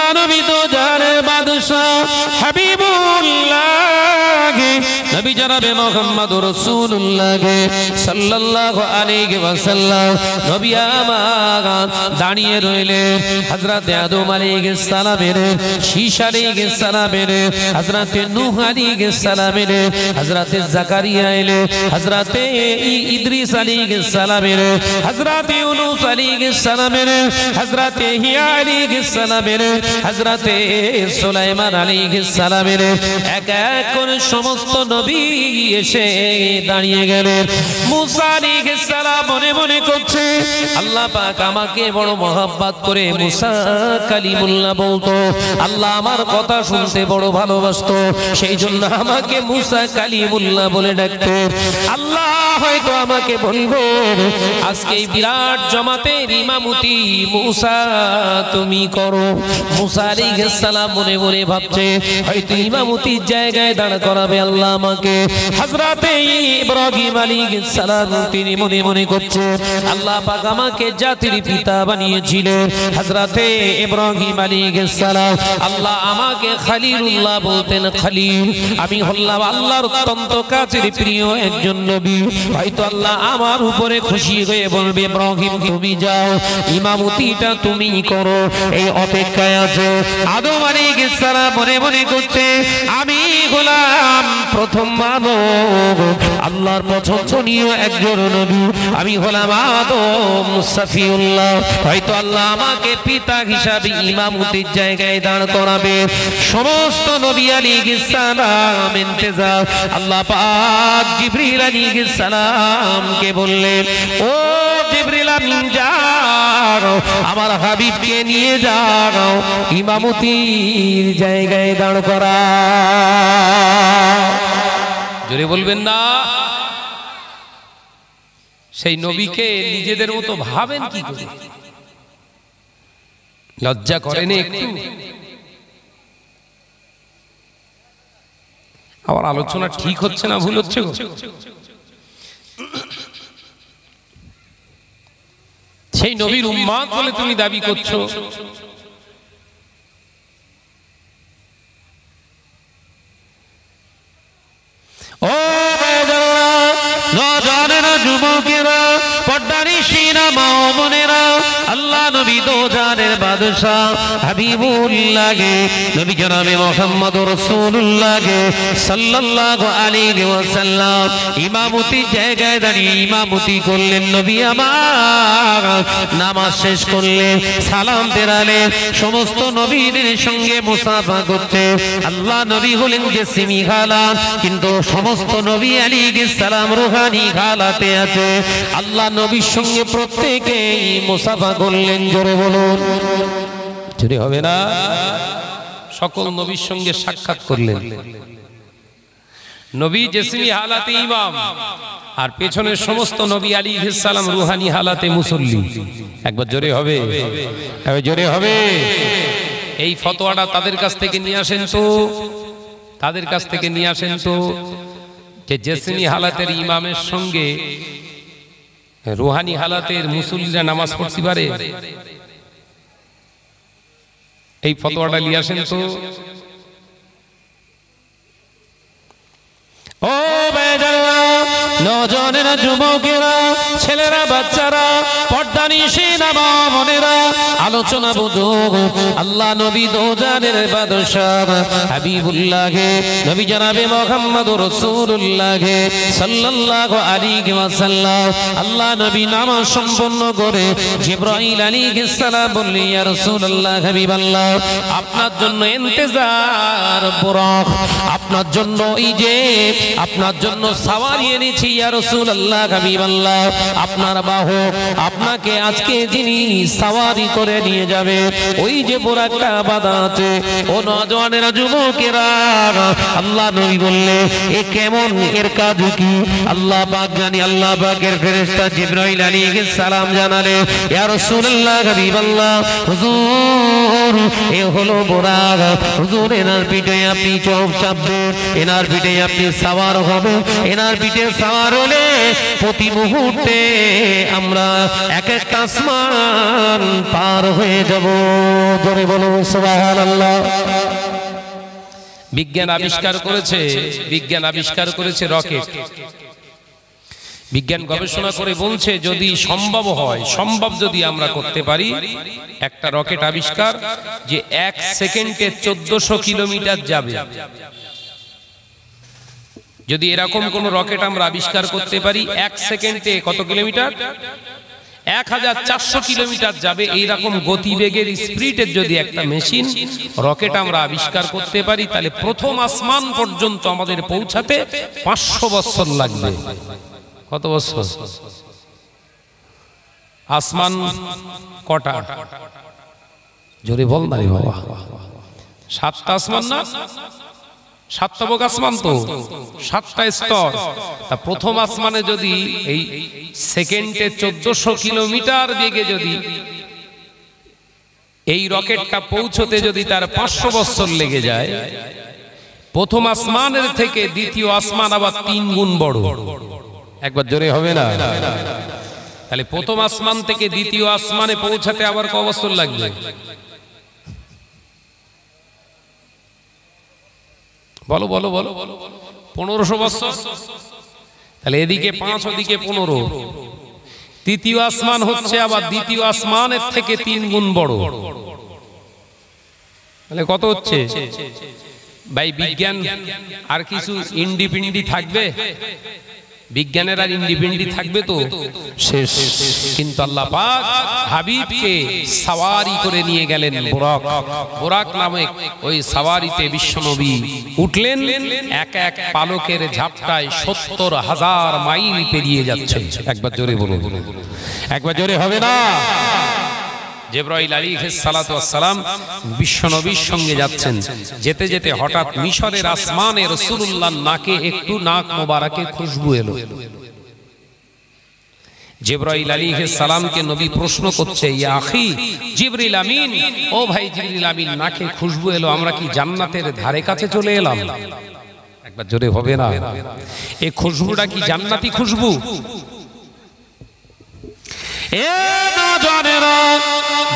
আল্লাহ নবী তো জানের বাদশা হাবিবুল্লাহ নবী জনাবে মুহাম্মদুর রাসূলুল্লাহ সাল্লাল্লাহু আলাইহি ওয়াসাল্লাম নবী আমার দাঁড়িয়ে রইলেন হযরত আদম আলাইহিস সালামের শীশ আলাইহিস সালামের হযরত নূহ আলাইহিস সালামের হযরত জাকারিয়া এলে হযরত ইদ্রিস আলাইহিস সালামের হযরত ইউনূস আলাইহিস সালামের হযরত ইহইয়া আলাইহিস সালামের হযরত সুলাইমান আলাইহিস সালামের এক এক করে সমস্ত নবী এসে দাঁড়িয়ে গেলেন মুসা আলাইহিস সালাম মনে মনে করছে আল্লাহ পাক আমাকে বড় মহব্বত করে মুসা কালিমুল্লাহ বলতো আল্লাহ আমার কথা শুনতে বড় ভালোবাসতো সেই জন্য আমাকে মুসা কালিমুল্লাহ বলে ডাকতো আল্লাহ হয়তো আমাকে বলবো আজকে এই বিরাট জামাতের ইমামতি মুসা তুমি করো মুসা আলাইহিস সালাম মনে মনে ভাবছে হয়তো ইমামতির জায়গায় দাঁড় করাবে আল্লাহ আমাকে হযরতে ইব্রাহিম আলাইহিস সালাম তিনি মনে মনে করছে আল্লাহ পাক আমাকে জাতির পিতা বানিয়েছিলেন হযরতে ইব্রাহিম আলাইহিস সালাম আল্লাহ আমাকে খলিলুল্লাহ বলতেন খলিল আমি হলাম আল্লাহর অত্যন্ত কাছের প্রিয় একজন নবী হয়তো আল্লাহ আমার উপরে খুশি হয়ে বলবে ইব্রাহিম তুমি যাও ইমামতিটা তুমি করো এই অপেক্ষায় আছে আদম আলাইহিস সালাম মনে মনে করতে আমি হলাম প্রথম মানব আল্লাহর পছন্দনীয় একজন নবী আমি হলাম আদম সফিউল্লাহ হয়তো আল্লাহ আমাকে পিতা হিসাবে ইমামতির জায়গায় দাঁড় করাবে সমস্ত নবী আলাইহিস সালাম ইন্তজার আল্লাহ পাক জিবরিল আলাইহিস সালামকে বললেন ও জিবরিল আমিন যাও আমার হাবিবকে নিয়ে যাও ইমামতির জায়গায় দাঁড় করা জোরে বলবেন না সেই নবীকে নিজেদের মতো ভাবেন কি করে লজ্জা করেন একটু আমার আলোচনা ঠিক হচ্ছে না ভুল হচ্ছে সেই নবীর উম্মত বলে তুমি দাবি করছো ও নজরেরা যুবকেরা পর্দানিশিরা মা ও বোনেরা আল্লাহ নবী দো জানের বাদশা হাবিবুল্লাহ নবী জনাবে মুহাম্মদুর রাসূলুল্লাহ সাল্লাল্লাহু আলাইহি ওয়াসাল্লাম ইমামতি জায়গায় দাঁড়িয়ে ইমামতি করলেন নবী আমার নামাজ শেষ করলেন সালাম ফেরালেন সমস্ত নবীদের সঙ্গে মুসাফা করতে আল্লাহ নবী হলেন জিসমি হালাত কিন্তু সমস্ত নবী আলাইহিস সালাম রূহানি হালাতে আছে আল্লাহ নবীর সঙ্গে প্রত্যেকেই মুসাফা করলেন জোরে বলুন জোরে হবে না সকল নবীর সঙ্গে সাক্ষাৎ করলেন নবী জিসমি হালাতে ইমাম আর পেছনের সমস্ত নবী আলাইহিস সালাম রূহানি হালাতে মুসল্লি একবার জোরে হবে এবার জোরে হবে এই ফতোয়াটা তাদের কাছ থেকে নিয়ে আসেন তো তাদের কাছ থেকে নিয়ে আসেন তো যে জিসমি হালাতের ইমামের সঙ্গে রূহানি হালাতের মুসল্লিরা নামাজ পড়তে পারে এই ফতোয়াটা নিয়ে আসেন তো ও বেদারা নজনেরা যুবকেরা ছেলেরা বাচ্চারা পর্দানিশিরা মা বোনেরা আলোচনা বুঝো আল্লাহ নবী দো জানের বাদশা হাবিবুল্লাহ নবী জনাবে মুহাম্মদুর রাসূলুল্লাহ সাল্লাল্লাহু আলাইহি ওয়াসাল্লাম আল্লাহ নবী নামাজ সম্পন্ন করে জিবরাইল আলাইহিস সালাম বললেন ইয়া রাসূলুল্লাহ হাবিবাল্লাহ আপনার জন্য ইন্তজার বুরাক আপনার জন্য এই যে আপনার জন্য সওয়ারি এনেছি ইয়া রাসূলুল্লাহ হাবিবাল্লাহ আপনার বাহক আপনাকে আজকে যিনি সওয়ারি করে নিয়ে যাবে ওই যে বুরাকটা বাঁধা আছে ও নওজওয়ানেরা যুবকেরা আল্লাহ নবী বললেন এ কেমন এর কাজ কি আল্লাহ পাক জানি আল্লাহ পাকের ফেরেশতা জিবরাইল আলাইহিস সালাম জানালে ইয়া রাসূলুল্লাহ হাবিবাল্লাহ হুজুর এ হলো বোরাক। হুজুর এনার পিঠে আপনি চাপবেন, এনার পিঠে আপনি সাওয়ার হবেন। এনার পিঠে সাওয়ার হলে প্রতি মুহূর্তে আমরা এক একটা আসমান পার হয়ে যাব। জোরে বলো সুবহানাল্লাহ। বিজ্ঞান আবিষ্কার করেছে রকেট। বিজ্ঞান গবেষণা করে বলছে যদি সম্ভব হয়, যদি আমরা করতে পারি, একটা রকেট আবিষ্কার যে 1 সেকেন্ডে 1400 কিলোমিটার যাবে। যদি এরকম কোন রকেট আমরা আবিষ্কার করতে পারি 1 সেকেন্ডে কত কিলোমিটার? 1400 কিলোমিটার যাবে। এইরকম গতিবেগের স্পিডের যদি একটা মেশিন রকেট আমরা আবিষ্কার করতে পারি, তাহলে প্রথম আসমান পর্যন্ত আমাদের পৌঁছাতে 500 বছর লাগবে। কত বছর? আসমান কটা? জোরে বল না রে বাবা। 7টা আসমান না? 7টা বক আসমান তো, 7টা স্তর। তা প্রথম আসমানে যদি এই সেকেন্ডে 1400 কিলোমিটার বেগে যদি এই রকেটটা পৌঁছতে যদি তার 500 বছর লেগে যায়, প্রথম আসমানের থেকে দ্বিতীয় আসমান আবার 3 গুণ বড়। একবার জোরে হবে না? তাহলে প্রথম আসমান থেকে দ্বিতীয় আসমানে পৌঁছাতে আবার কত বছর লাগবে? বলো বলো বলো। 1500 বছর। তাহলে এদিকে 5, ওদিকে 15। তৃতীয় আসমান হচ্ছে আবার দ্বিতীয় আসমানের থেকে 3 গুণ বড়। তাহলে কত হচ্ছে ভাই? বিজ্ঞান আর কিছু ইন্ডিপেন্ডেন্ট থাকবে? বিজ্ঞানের আর ইন্ডিপেন্ডেন্ট থাকবে তো শেষ। কিন্তু আল্লাহ পাক হাবিবকে সাওয়ারি করে নিয়ে গেলেন বোরাক নামে ওই সাওয়ারিতে বিশ্বনবী উঠলেন। এক এক পালকের ঝাপটায় 70,000 মাইল পেরিয়ে যাচ্ছে। একবার জোরে বলুন, একবার জোরে হবে না? জিবরাইল আলাইহিস সালাতু ওয়াস সালাম বিশ্বনবীর সঙ্গে যাচ্ছেন। যেতে যেতে হঠাৎ মিশরের আসমানে রাসূলুল্লাহর নাকে একটু নাক মোবারকে খুশবু এলো। জিবরাইল আলাইহিস সালামকে নবী প্রশ্ন করছে, ইয়া আখি জিবরিল আমিন, ও ভাই জিবরিল আমিন, নাকে খুশবু এলো, আমরা কি জান্নাতের ধারে কাছে চলে এলাম? একবার জোরে হবে না? এই খুশবুটা কি জান্নাতি খুশবু? এ নওজোয়ানেরা,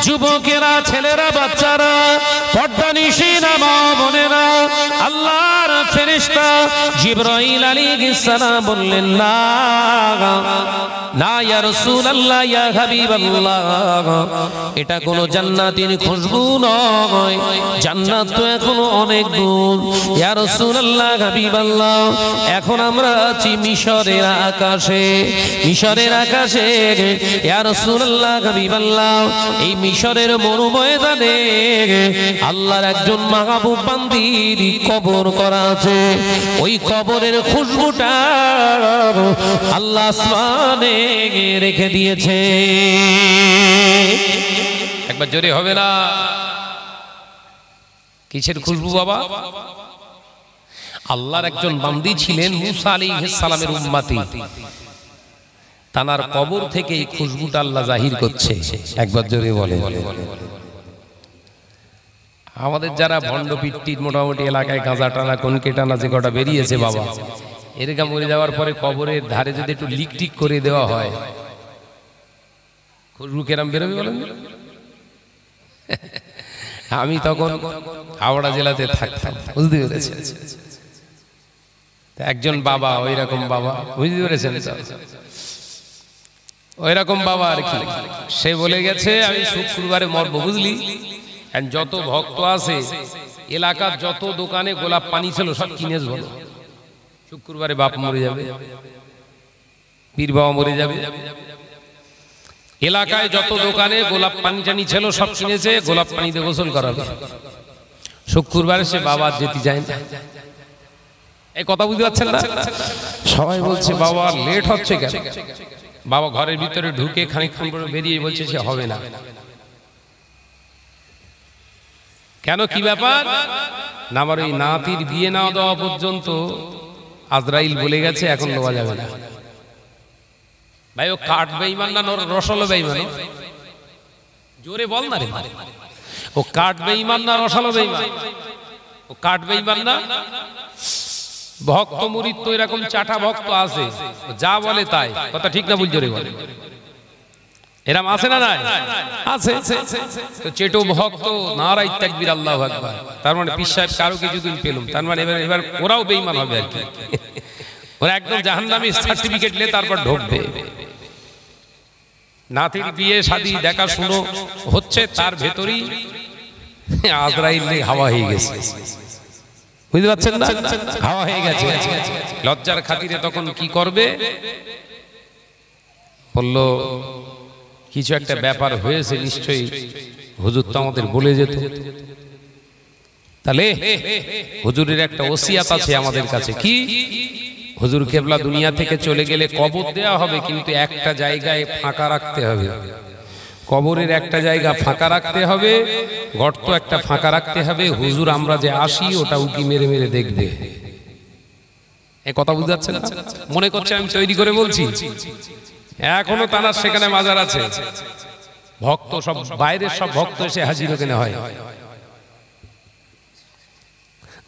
যুবকেরা, ছেলেরা, বাচ্চারা, পর্দানিশিনা মা বোনেরা, আল্লাহর ফেরেশতা জিবরাইল আলাইহিস সালাম বললেন, না না ইয়া রাসূলুল্লাহ, ইয়া হাবিবাল্লাহ, এটা কোনো জান্নাতের খুশবু নয়। জান্নাত তো এখনো অনেক দূর। ইয়া রাসূলুল্লাহ, হাবিবাল্লাহ, এখন আমরা আছি মিশরের আকাশে। মিশরের আকাশে ইয়া রাসূলুল্লাহ, হাবিবাল্লাহ, এই মিশরের মরুময়দানে আল্লাহর একজন মাহবুব বান্দির কবর করা আছে। ওই কবরের খুশবুটা আল্লাহ আসমানে রেখে দিয়েছে। একবার জোরে হবে না? কিসের খুশবু বাবা? আল্লাহর একজন বান্দি ছিলেন মুসা আলাইহিস সালামের উম্মতি। তানার কবর থেকে এই খুশবুটা আল্লাহ জাহির করছে। একবার জোরে বলে। আমাদের যারা ভণ্ড পিট্টির মোটামুটি এলাকায় গাঁজা টানা কনকে টানা যে কটা বেরিয়েছে বাবা, এরকম মরে যাওয়ার পরে কবরের ধারে যদি একটু লিকটিক করে দেওয়া হয়, খুশবু কেরাম বেরোবে বলেন? আমি তখন হাওড়া জেলাতে থাকতাম, বুঝতে পেরেছেন? একজন বাবা, ওই রকম বাবা, বুঝতে পেরেছেন? ওই রকম বাবা আর কি, সে বলে গেছে আমি শুক্রবারে মরবো, বুঝলি? যত ভক্ত আছে এলাকার যত দোকানে গোলাপ পানি ছিল সব কিনে বলো, শুক্রবারে বাপ মরে যাবে, পীর বাবা মরে যাবে। এলাকায় যত দোকানে গোলাপ পানি টানি ছিল সব কিনেছে, গোলাপ পানিতে গোসল করাবে। শুক্রবারে সে বাবা যেতে যায় না। এই কথা বুঝতে পারছেন না? সবাই বলছে বাবা লেট হচ্ছে কেন? বাবা ঘরের ভিতরে ঢুকে খানিকক্ষণ পরে বেরিয়ে বলছে সে হবে না। কেন, কি ব্যাপার? না আমার ওই নাতির বিয়ে না দেওয়া পর্যন্ত আজরাইল বলে গেছে এখন দেওয়া যাবে না। ভাই ও কাঠ বেঈমান না রসল বেঈমান? জোরে বল না রে। ও কাটবে ইমান না রসালো বেঈমান? ও কাটবে ইমান না? ভক্ত মুরিদ তো এরকম চাটা ভক্ত আছে, যা বলে তাই, কথা ঠিক না বুঝছো রে? বলে এরকম আছে না? নাই আছে। তো চেটো ভক্ত, নারাই তাকবীর আল্লাহু আকবার, তার মানে পীর সাহেব কারো কিছুদিন পেলাম, তার মানে এবার ওরাও বেঈমান হবে আর কি। ওরা একদম জাহান্নামী সার্টিফিকেট নিয়ে তারপর ঢুকবে। নাতির বিয়ে শাদী দেখা শুনো হচ্ছে, তার ভেতরই আজরাইল হাওয়া হয়ে গেছে, বুঝতে পারছেন না? হাওয়া হয়ে গেছে। লজ্জার খাতিরে তখন কি করবে? বললো কিছু একটা ব্যাপার হয়েছে নিশ্চয়ই, হুজুর তো আমাদের বলে যেত। তাহলে হুজুরের একটা ওসিয়াত আছে আমাদের কাছে, কি? হুজুর কেবলা দুনিয়া থেকে চলে গেলে কবর দেয়া হবে, কিন্তু একটা জায়গায় ফাঁকা রাখতে হবে। কবরের একটা জায়গা ফাঁকা রাখতে হবে, গর্ত একটা ফাঁকা রাখতে হবে। হুজুর আমরা যে আসি ওটা উকি মেরে মেরে দেখবে। এই কথা বুঝতে পারছেন না? মনে করছে আমি তৈরি করে বলছি। এখনো তানার সেখানে মাজার আছে, ভক্ত সব বাইরের সব ভক্ত এসে হাজির ওখানে হয়।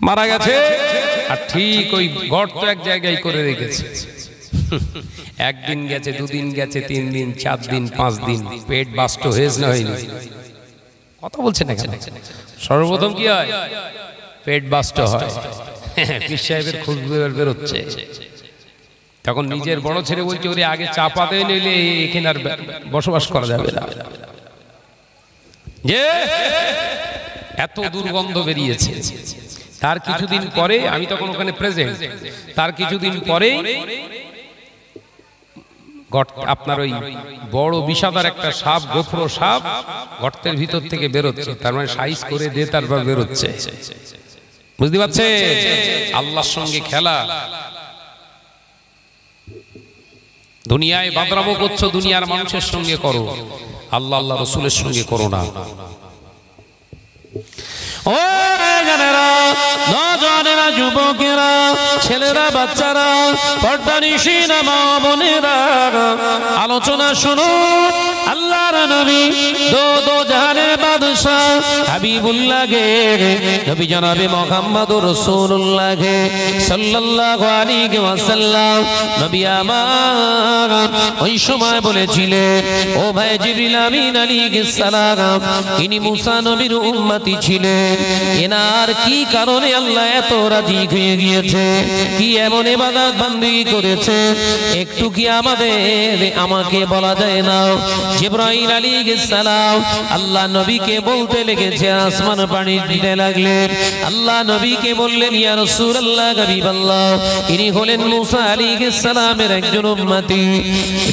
মারা গেছে আর ঠিক ওই গর্ত এক জায়গায় করে রেখেছে। একদিন গেছে, দুদিন গেছে, 3 দিন, 4 দিন, 5 দিন, পেট বাস্ট হয়েছে না হয়নি? কথা বলছে না কেন? সর্বপ্রথম কি হয়? পেট বাস্ট হয়। পীর সাহেবের খুশবু বেরোচ্ছে। তখন নিজের বড় ছেলে বলছে ওরে আগে চাপা দিয়ে নিলে এখানে আর বসবাস করা যাবে না, যে এত দুর্গন্ধ বেরিয়েছে। তার কিছুদিন পরে, আমি তখন ওখানে প্রেজেন্ট, তার কিছুদিন পরেই আপনার ওই বড় বিষাদার একটা সাপ, গোফরো সাপ গর্তের ভিতর থেকে বেরোচ্ছে। তার মানে সাইজ করে দিয়ে তারপর বেরোচ্ছে, বুঝতে পারছে? আল্লাহর সঙ্গে খেলা। দুনিয়ায় বাদরামো করছো, দুনিয়ার মানুষের সঙ্গে করো, আল্লাহ আল্লাহ রসুলের সঙ্গে করো না। ও জানেরা, নজনেরা, যুবকেরা, ছেলেরা, বাচ্চারা, পর্দানিশীনা মা বোনেরা, আলোচনা শুনো। আল্লাহর নবী দো জাহানের বাদশা হাবিবুল্লাহ গে, নবী জনাবে মুহাম্মদুর রাসূলুল্লাহ গে সাল্লাল্লাহু আলাইহি ওয়াসাল্লাম, নবী আমার ওই সময় বলেছিলেন, ও ভাই জিবরিল আমিন আলাইহিস সালাম, ইনি মুসা নবীর উম্মতি ছিলেন। এনার কি কারণে আল্লাহ এত রাজি হয়ে গিয়েছে, কি এমন ইবাদত বান্দেগি করেছে, একটু কি আমাকে বলা যায় না? জিবরাইল আলাইহিস সালাম আল্লাহ নবীকে বলতে লেগেছে, আসমান পানি দিতে লাগলেন। আল্লাহ নবীকে বললেন, ইয়া রাসূলুল্লাহ, হাবিবাল্লাহ, ইনি হলেন মুসা আলাইহিস সালামের একজন উম্মতি,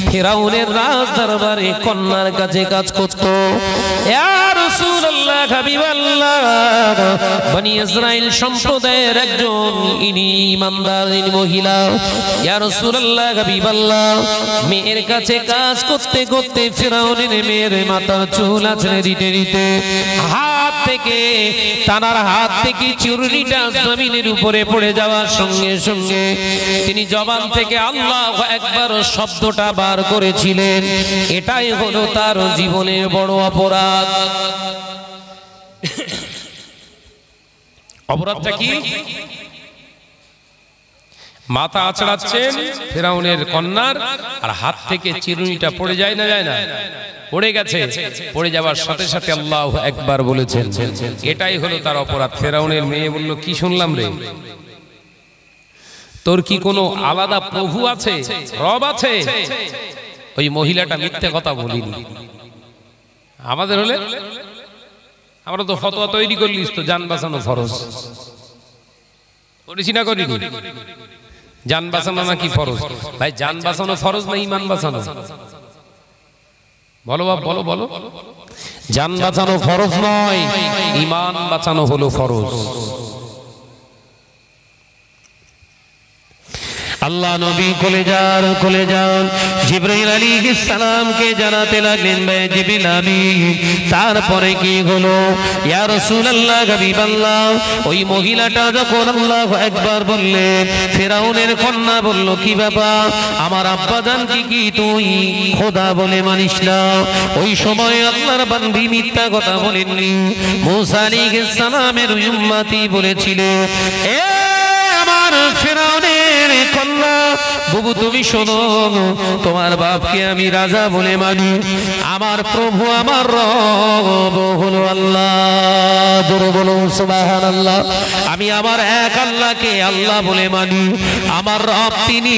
ফিরাউনের রাজ দরবারে কন্যার কাছে কাজ করত। ইয়া রাসূলুল্লাহ, হাবিবাল্লাহ, বনি ইসরাইল সম্প্রদায়ের একজন ইনি ইমানদার মহিলা। ইয়া রাসূলুল্লাহ, হাবিবাল্লাহ, মেয়ের কাছে কাজ করতে করতে ফিরাউনের মেয়ের মাথার চুল আঁচড়ে দিতে দিতে তানার হাত থেকে চুরনিটা জমিনের উপরে পড়ে যাওয়ার সঙ্গে সঙ্গে তিনি জবান থেকে আল্লাহু আকবার শব্দটা বার করেছিলেন। এটাই হলো তার জীবনের বড় অপরাধ। অপরাধটা কি? মাথা আঁচড়াচ্ছেন ফিরাউনের কন্যার, আর হাত থেকে চিরুনিটা পড়ে যায় না, যায় না? পড়ে গেছে। পড়ে যাওয়ার সাথে সাথে আল্লাহু আকবার বলেছেন, এটাই হলো তার অপরাধ। ফিরাউনের মেয়ে বলল, কি শুনলাম রে, তোর কি কোনো আলাদা প্রভু আছে, রব আছে? ওই মহিলাটা মিথ্যে কথা বলিনি। আমাদের হলে আমরা তো ফতোয়া তৈরি করলিস, তো জান বাঁচানো ফরজ করেছি না করিনি? জান বাঁচানো নাকি ফরজ? ভাই জান বাঁচানো ফরজ না ঈমান বাঁচানো? বলো বাপ, বলো বলো। জান বাঁচানো ফরজ নয়, ঈমান বাঁচানো হলো ফরজ। আল্লাহ নবী কোলে যান জিবরাইল আলাইহিস সালামকে জানাতে লাগলেন, ভাই জিবরিল আমিন তারপরে কি হলো? ইয়া রাসূলুল্লাহ হাবিবাল্লাহ, ওই মহিলাটা যখন আল্লাহু আকবার বললেন, ফেরাউনের কন্যা বলল, কি ব্যাপার, আমার আব্বাজান কি তুই খোদা বলে মানিস না? ওই সময় আল্লাহর বান্দী মিথ্যা কথা বলেননি। মুসা আলাইহিস সালামের উম্মতি বলেছিলেন, এ আমার ফেরাউনের কন্যা, বুবু তুমি শোনো, তোমার বাপকে আমি রাজা বলে মানি, আমার প্রভু আমার রব হলো আল্লাহ। জোরে বলুন সুবহানাল্লাহ। আমি আমার এক আল্লাহকে আল্লাহ বলে মানি, আমার রব তিনি,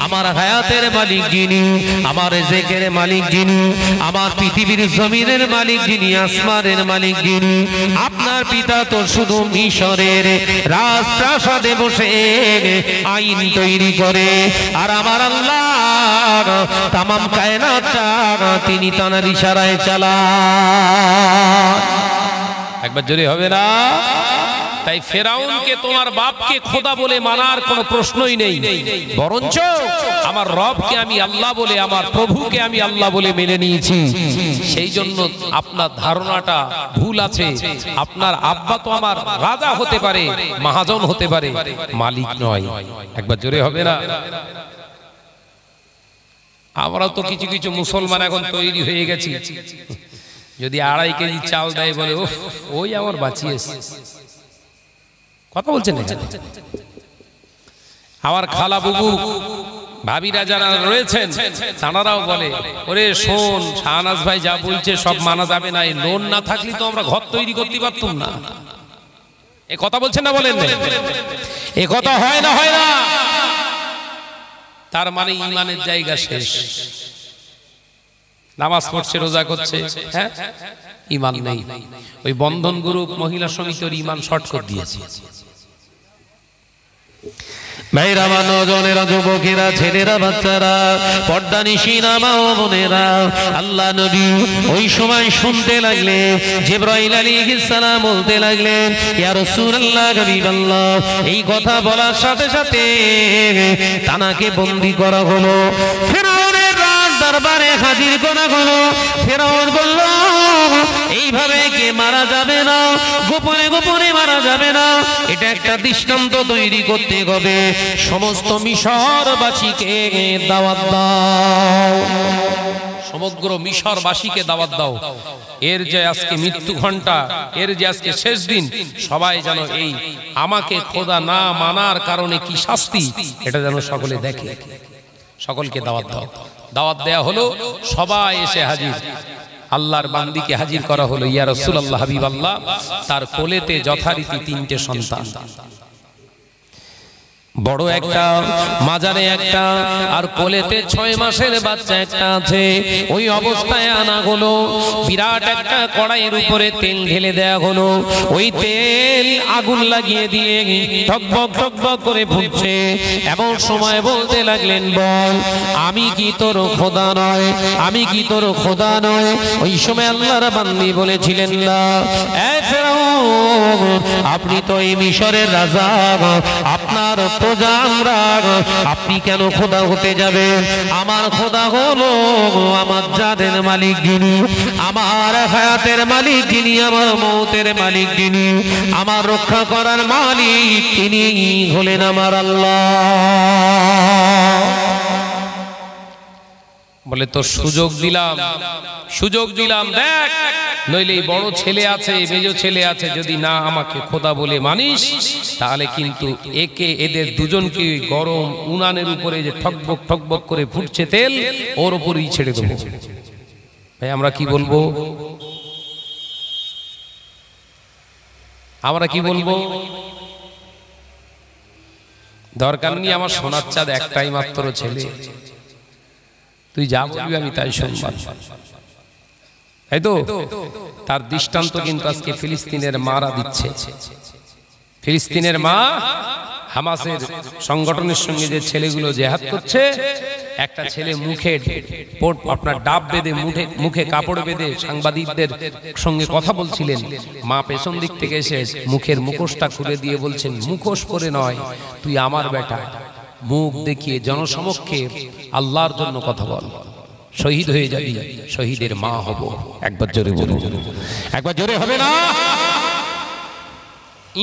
আমার হায়াতের মালিক যিনি, আমার রিজিকের মালিক যিনি, আমার পৃথিবীর জমিনের মালিক যিনি, আসমানের মালিক যিনি। আপনার পিতা তো শুধু মিশরের রাজপ্রাসাদে বসে আইন তৈরি করে, আর আমার আল্লাহ তামাম কায়নাতটা তিনি তার ইশারায় চালান। একবার জোরে হবে না? তাই ফেরাউনকে তোমার বাপকে খোদা বলে মানার কোনো প্রশ্নই নেই, বরঞ্চ আমার রবকে আমি আল্লাহ বলে, আমার প্রভুকে আমি আল্লাহ বলে মেনে নিয়েছি। সেই জন্য আপনার ধারণাটা ভুল আছে। আপনার আব্বা তো আমার রাজা হতে পারে, মহাজন হতে পারে, মালিক নয়। একবার জোরে হবে না? আমরা তো কিছু কিছু মুসলমান এখন তৈরি হয়ে গেছি, যদি 2.5 কেজি চাল দেয় বলে ওই আমার বাঁচিয়েছে। কথা বলছেন না? আমার খালা বুবু ভাবিরা যারা রয়েছেন তারাও বলে, ওরে শোন, শাহনাজ ভাই যা বলছে সব মানা যাবে না, এই লোন না থাকলে তো আমরা ঘর তৈরি করতে পারতাম না। এ কথা বলছেন না? বলেন এ কথা হয় না? হয় না? তার মানে ইমানের জায়গা শেষ। নামাজ পড়ছে, রোজা করছে, হ্যাঁ, ইমান নেই। ওই বন্ধন গ্রুপ মহিলা সমিতির ইমান শর্ট করে দিয়েছে। ভাইরা, নজনেরা, যুবকেরা, ছেলেরা, বাচ্চারা, পর্দানিশীরা, মা ও বোনেরা, আল্লাহ নবী ওই সময় শুনতে লাগলেন জিবরাইল আলাইহিস সালাম বলতে লাগলেন, ইয়া রাসূলুল্লাহ হাবিবাল্লাহ, এই কথা বলার সাথে সাথে তানাকে বন্দী করা হলো, ফেরাউনের রাজ দরবারে হাজির করা হলো। ফেরাউন বলল, এইভাবে কে মারা যাবে না, গোপনে গোপনে মারা যাবে না, এটা একটা দৃষ্টান্ত তৈরি করতে হবে, সমস্ত মিশরবাসীকে দাওয়াত দাও, সমগ্র মিশরবাসীকে দাওয়াত দাও। এর যে আজকে মৃত্যু ঘন্টা, এর যে আজকে শেষ দিন, সবাই যেন এই আমাকে খোদা না মানার কারণে কি শাস্তি, এটা যেন সকলে দেখে। সকলকে দাওয়াত দাও। দাওয়াত দেয়া হলো, সবাই এসে হাজির। আল্লাহর বান্দিকে হাজির করা হলো। ইয়া রাসূলুল্লাহ হাবিবাল্লাহ, তার কোলেতে যথারীতি 3টে সন্তান, বড় একটা, মাঝারে একটা, আর কোলেতে 6 মাসের বাচ্চা একটা আছে। ওই অবস্থায় আনা হলো, বিরাট একটা কড়াইয়ের উপরে তেল ঢেলে দেয়া হলো। ওই তেল আগুন লাগিয়ে দিয়ে টকবক টকবক করে ফুটছে। এমন সময় বলতে লাগলেন, বল আমি কি তোর খোদা নয়, আমি কি তোর খোদা নয়? ওই সময় আল্লাহর বান্দী বলেছিলেন, না, এ ফেরাউন, আপনি তো এই মিশরের রাজা, আপনার প্রজা আমরা, আপনি কেন খোদা হতে যাবেন? আমার খোদা হলো আমার জানের মালিক যিনি, আমার হায়াতের মালিক যিনি, আমার মৌতের মালিক যিনি, আমার রক্ষা করার মালিক তিনি হলেন আমার আল্লাহ। বলে, তো সুযোগ দিলাম, সুযোগ দিলাম, দেখ, নইলে বড় ছেলে আছে, মেজ ছেলে আছে, যদি না আমাকে খোদা বলে মানিস, তাহলে কিন্তু এদের দুজনকে গরম উনানের উপরে যে ঠকবক ঠকবক করে ফুটছে তেল, ওর উপরেই ছেড়ে দেবো। ভাই, আমরা কি বলবো? আমরা কি বলবো? দরকার নেই আমার সোনার চাঁদ একটাই মাত্র ছেলে, তুই যা বলবি আমি তাই শুনবো, তাই তো? তার দৃষ্টান্ত কিন্তু আজকে ফিলিস্তিনের মারা দিচ্ছে। ফিলিস্তিনের মা হামাসের সংগঠনের সঙ্গে যে ছেলেগুলো জেহাদ করছে, একটা ছেলে মুখে আপনার ডাব বেঁধে, মুখে কাপড় বেঁধে সাংবাদিকদের সঙ্গে কথা বলছিলেন। মা পেছন দিক থেকে এসে মুখের মুখোশটা খুলে দিয়ে বলছেন, মুখোশ পরে নয়, তুই আমার বেটা, মুখ দেখিয়ে জনসমক্ষে আল্লাহর জন্য কথা বল, শহীদ হয়ে যাবি, শহীদের মা হব। একবার জোরে বলুন, একবার জোরে হবে না?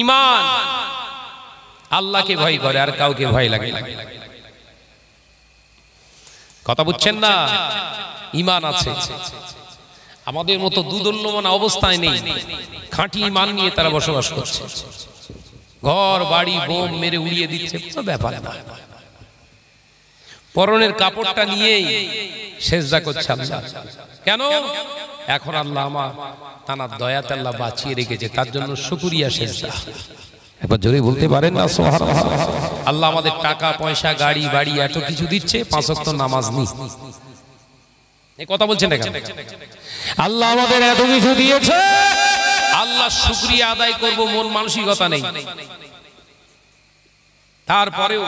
ঈমান আল্লাহকে ভয় করে, আর কাউকে ভয় লাগে না। কথা বুঝছেন না? ঈমান আছে। আমাদের মতো দুদুল্যমান অবস্থায় নেই, খাঁটি ঈমান নিয়ে তারা বসবাস করছে। ঘর বাড়ি বোম মেরে উড়িয়ে দিচ্ছে, কোনো ব্যাপার না। পরনের কাপড়টা নিয়েই সেজদা করছে আল্লাহ। কেন? এখন আল্লাহ আমার তানার দয়াতে আল্লাহ বাঁচিয়ে রেখেছে, তার জন্য শুকরিয়া সেজদা। একবার জোরে বলতে পারেন না সুবহানাল্লাহ? আল্লাহ আমাদের টাকা পয়সা গাড়ি বাড়ি এত কিছু দিচ্ছে, 5 ওয়াক্ত নামাজ নেই। এই কথা বলছেন না কেন? আল্লাহ আমাদের এত কিছু দিয়েছে, আল্লাহ শুকরিয়া আদায় করব মন মানসিকতা নেই। তারপরেও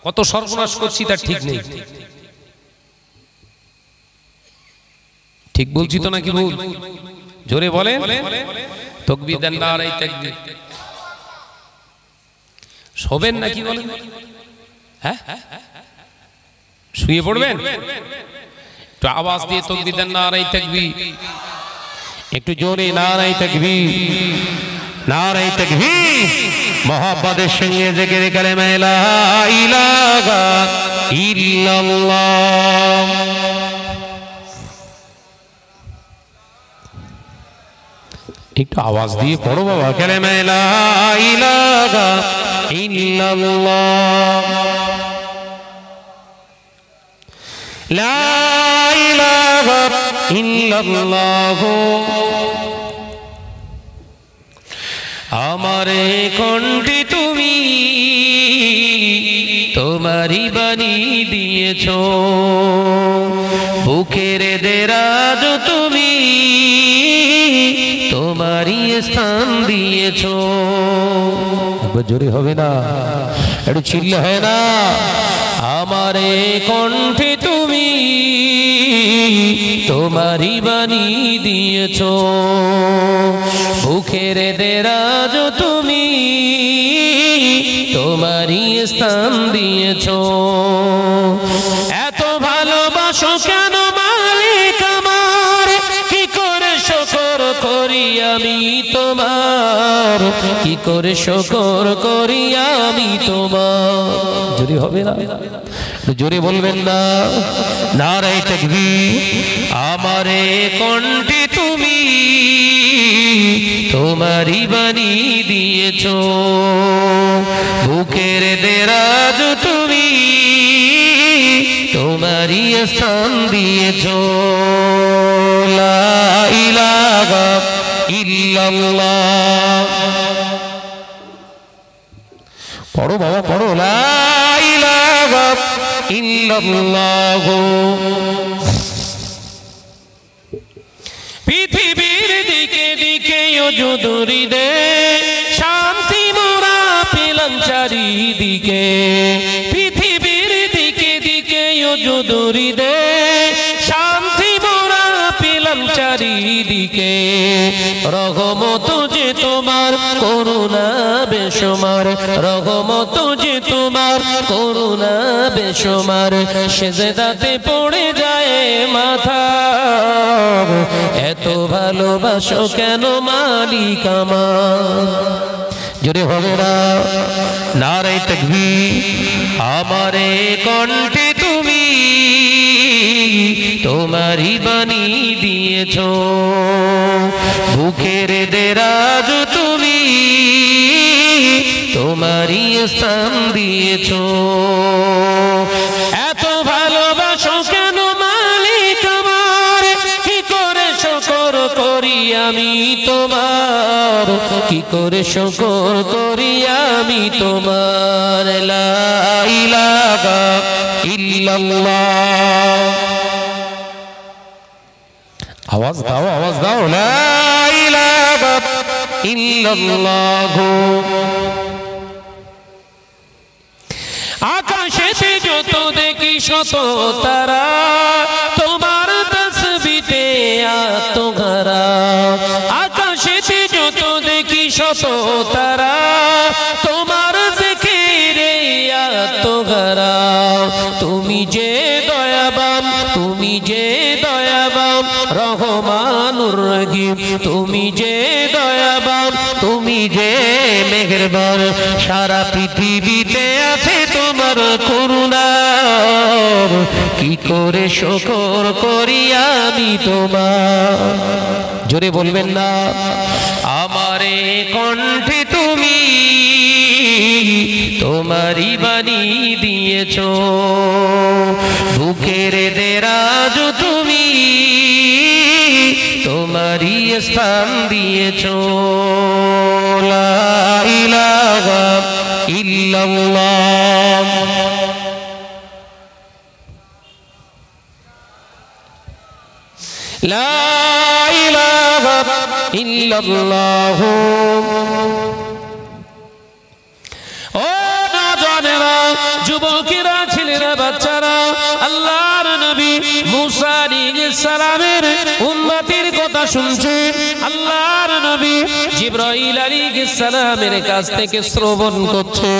কত সর্বনাশ করছি তার ঠিক নেই। ঠিক বলছি তো নাকি ভুল? জোরে বলেন। তাকবীর দেন, নারে তাকবীর। শোবেন নাকি বলেন? হ্যাঁ, শুয়ে পড়বেন? একটু আওয়াজ দিয়ে তাকবীর দেন, নারে তাকবীর। একটু জোরে নারে তাকবীর, নারে তাকবীর। মোহাব্বতের সঙ্গে জিকির কালেমা লা ইলাহা ইল্লাল্লাহ। একটু আওয়াজ দিয়ে পড়ো বাবা, কালেমা লা ইলাহা ইল্লাল্লাহ, লা ইলাহা ইল্লাল্লাহ। আমারে কণ্ঠে তুমি তোমারই বাণী দিয়েছো, বুকের দেরাজ তুমি তোমারই স্থান দিয়েছো। একবার জোরে হবে না? একটু চিল্লা হয় না? আমারে কণ্ঠে তুমি তোমারই বাণী দিয়েছো, বুকের দেরাজ তুমি তোমারই স্থান দিয়েছো। এত ভালোবাসো কেন মালিক আমার, কি করে শুকর করি আমি তোমার, কি করে শুকর করি আমি তোমার। জোরে হবে না? জোরে বলবেন না? নারে তাকবীর। আমারে কণ্ঠে তুমি তোমারই বাণী দিয়েছো, বুকের দেরাজ তুমি তোমারই স্থান দিয়েছো। লা ইলাহা ইল্লাল্লাহ। পড়ো বাবা পড়ো, লা ইলাহা ইল্লাল্লাহ। পৃথিবীর দিকে দিকে যদুরি দে, শান্তি মোরা পেলাম চারিদিকে। পৃথিবীর দিকে দিকে যদুরি দে, শান্তি মোরা পেলাম চারিদিকে। রহমত যে তোমার, করুণা বেশুমার, রহমত যে তোমার, করুণা বেশুমার। সেজদাতে পড়ে যায় মাথা, এত ভালোবাসো কেন মালিক আমার। জোরে হবে না? নারে তাকবীর। আমারে কণ্ঠে তুমি তোমারই বাণী দিয়েছো, বুকের দেরাজ তুমি তোমারই স্থান দিয়েছো। এত ভালোবাসো কেন মালিক আমার, কি করে শুকর করি আমি তোমার, কি করে শুকর করি আমি তোমার। লা ইলাহা ইল্লাল্লাহ। আওয়াজ দাও, আওয়াজ দাও। লা ইলাহা ইল্লাল্লাহ। আকাশেতে যত দেখি শত তারা, তোমার তাসবিতে আত্মহারা। আকাশেতে যত দেখি শত তারা, তোমার জিকিরে আত্ম তুমি যে দয়াবান, তুমি যে দয়াবান রহমানুর রহিম, তুমি যে দয়াবান, তুমি যে মেহেরবান। সারা পৃথিবীতে আছে তোমার করুণা, কি করে শুকর করি আমি তোমার। জোরে বলবেন না? আমারে কণ্ঠে তুমি তোমারই বাণী দিয়েছ, বুকের দেরাজ তুমি তোমারই স্থান দিয়েছ। লা ইলাহা ইল্লাল্লাহ। লা ইলাহা ইল্লাল্লাহ। ও নওজোয়ানেরা, যুবকেরা, ছেলেরা, বাচ্চারা, আল্লাহর নবী মুসা আলাইহিস সালামের উম্মতের কথা শুনছেন। আল্লাহর নবী জিবরাইল আলাইহিস সালামের কাছ থেকে শ্রবণ করছে।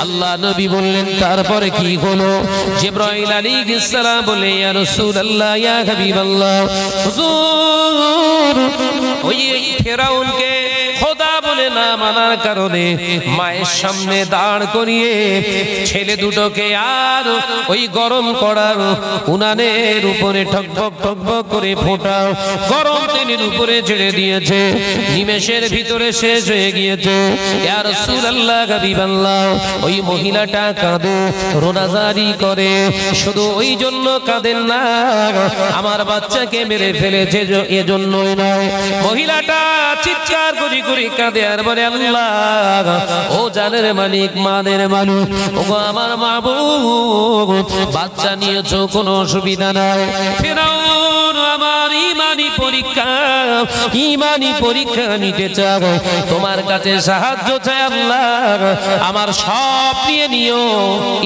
আল্লাহ নবী বললেন, তারপরে কি হলো? জিবরাইল আলাইহিস সালাম বলে, ইয়া রাসূলুল্লাহ, ইয়া হাবিবাল্লাহ, হুজুর ওই ফেরাউনকে খোদা বলে না মানার কারণে মায়ের সামনে দাঁড় করিয়ে ছেলে দুটোকে আর ওই গরম করার উনানের উপরে ঠকবক ঠকবক করে ফোঁটা গরম তেলের উপরে ছেড়ে দিয়েছে। নিমেষের ভিতরে শেষ হয়ে গিয়েছে। ইয়া রাসূলুল্লাহ, হাবিবাল্লাহ, ওই মহিলাটা কাঁদে, রোনাজারি করে। শুধু ওই জন্য কাঁদেন না, আমার বাচ্চাকে মেরে ফেলেছে এজন্যই নয়। মহিলাটা চিৎকার করি করে কাঁদে আর বলে, আল্লাহ, ও জানের মালিক, মানের মালিক, ও আমার মাবুদ, বাচ্চা নিয়েছো, কোনো অসুবিধা নাই। ফেরাউন আমার ইমানি পরীক্ষা নিতে চাও, তোমার কাছে সাহায্য চাই আল্লাহ। আমার সব নিয়ে নিও,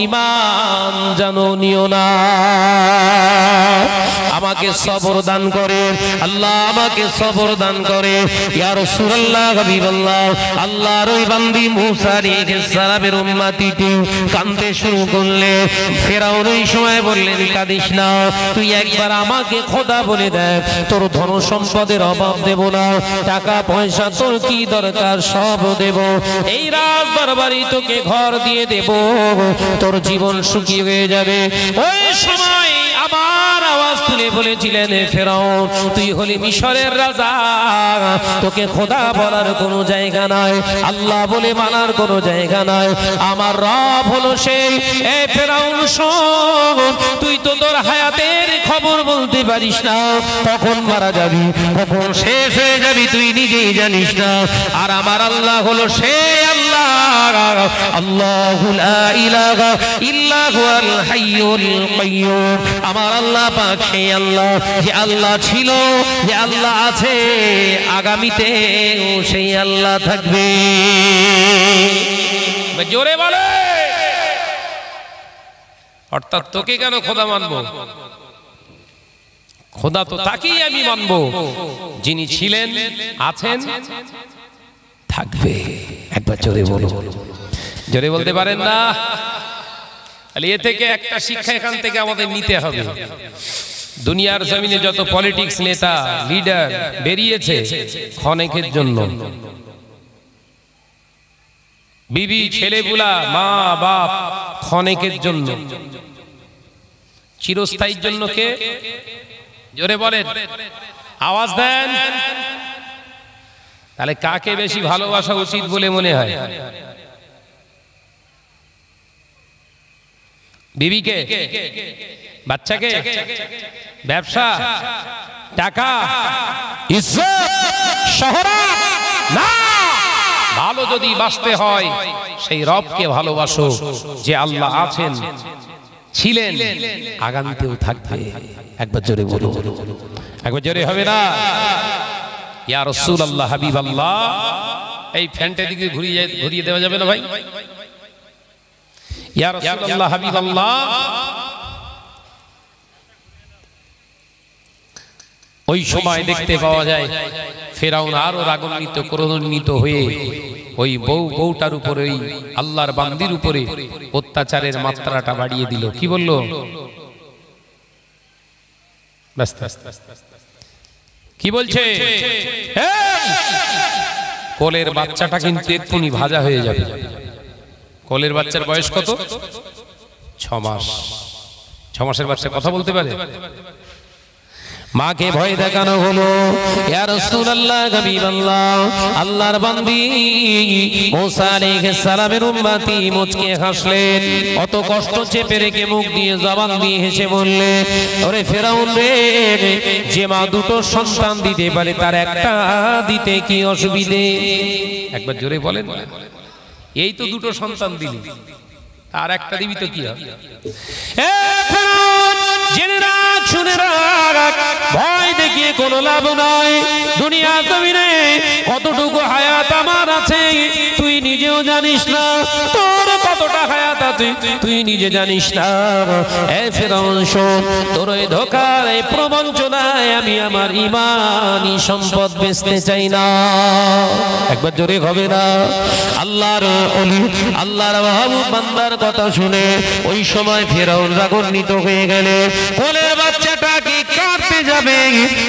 ইমান জানো নিও না। আমাকে সবর দান করে আল্লাহ, আমাকে সবর দান করে। ইয়া রাসূলুল্লাহ, হাবিবাল্লাহ, আল্লাহর ওই বান্দি মুসা আলাইহিস সালামের উম্মতিটি কাঁদতে শুরু করলে। ফেরাউন ওই সময় বললেন, কাঁদিস না, তুই একবার আমাকে খোদা বলে দেখ, তোর ধন সম্পদের অভাব দেব না, টাকা পয়সা তোর কি দরকার সব দেব, এই রাজ দরবারে তোকে ঘর দিয়ে দেব, তোর জীবন সুখী হয়ে যাবে। ওই সময় আবার আওয়াজ তুলে বলেছিলেন, ফেরাউন, তুই হলি মিশরের রাজা, তোকে খোদা বলার কোনো জায়গা নাই, আল্লাহ বলে মানার কোনো জায়গা নাই। আমার রব হলো সেই। এ ফেরাউন শোন, তুই তো তোর হায়াতের খবর বলতে পারিস না, কখন মারা যাবি, কখন শেষ হয়ে যাবি তুই নিজেই জানিস না। আর আমার আল্লাহ হলো সেই আল্লাহ, আল্লাহু লা ইলাহা ইল্লা হুয়াল হাইয়ুল কাইয়্যুম। আমার আল্লাহ পাক সেই আল্লাহ, যে আল্লাহ ছিল, যে আল্লাহ আছে, আগামীতে সেই আল্লাহ থাকবে। জোরে বলে। অর্থাৎ তোকে কেন খোদা মানবো? খোদা তো তাকেই আমি মানবো যিনি ছিলেন, আছেন, থাকবে। একবার জোরে বলো। জোরে বলতে পারেন না? তাহলে এ থেকে একটা শিক্ষা এখান থেকে আমাদের নিতে হবে। দুনিয়ার জমিনে যত পলিটিক্স নেতা, লিডার বেরিয়েছে ক্ষণিকের জন্য, বিবি, ছেলেগুলা, মা বাপ ক্ষণিকের জন্য, চিরস্থায়ীর জন্য কে? জোরে বলেন, আওয়াজ দেন। তাহলে কাকে বেশি ভালোবাসা উচিত বলে মনে হয়? বিবিকে, বাচ্চাকে, ব্যবসা, টাকা, ইজ্জত, শহরত? না, ভালো যদি বাঁচতে হয় সেই রবকে ভালোবাসো, যে আল্লাহ আছেন, ছিলেন, আগামীতেও থাকবে। একবার জোরে বলো, একবার জোরে হবে না? ইয়া রাসূলুল্লাহ, হাবিবাল্লাহ, এই ফ্যানটা দিকে ঘুরিয়ে দেওয়া যাবে না ভাই? ইয়া রাসূলুল্লাহ, হাবিবাল্লাহ, ওই সময় দেখতে পাওয়া যায় ফেরাউন আরো রাগান্বিত, ক্রোধান্বিত হয়ে ওই বউটার উপরে ওই আল্লাহর বান্দির উপরে অত্যাচারের মাত্রাটা বাড়িয়ে দিল। কি বলল? কি বলছে? কোলের বাচ্চাটা কিন্তু এক্ষুনি ভাজা হয়ে যাবে। কোলের বাচ্চার বয়স কত? 6 মাস। 6 মাসের বাচ্চা কথা বলতে পারে? মাকে ভয় দেখানো হলো। ইয়া রাসূলুল্লাহ, হাবিবাল্লাহ, আল্লাহর বান্দি মুসা আলাইহিস সালামের উম্মতি মুচকে হাসলেন। অত কষ্ট চেপে রেখে মুখ দিয়ে জবান দিয়ে হেসে বললেন, ওরে ফেরাউন রে, যে মা দুটো সন্তান দিতে পারে তার একটা দিতে কি অসুবিধে? একবার জোরে বলেন। এই তো দুটো সন্তান দিলি, আর একটা দিবি তো কি হবে? ভয় দেখিয়ে কোনো লাভ নয়। দুনিয়া জমিনে কতটুকু হায়াত আমার আছে তুই নিজেও জানিস না, তোর কতটা হায়াত আছে তুই নিজে জানিস না। ফেরাউন শোন, তোর এই ধোঁকার এই প্রবঞ্চনায় আমি আমার ইমানি সম্পদ বেচতে চাই না। একবার জোরে হবে না? আল্লাহর ওলি, আল্লাহর মাহবুব বান্দার কথা শুনে ওই সময় ফেরাউন রাগান্বিত হয়ে গেলে কোলের বাচ্চাটাকে কাটতে যাবে,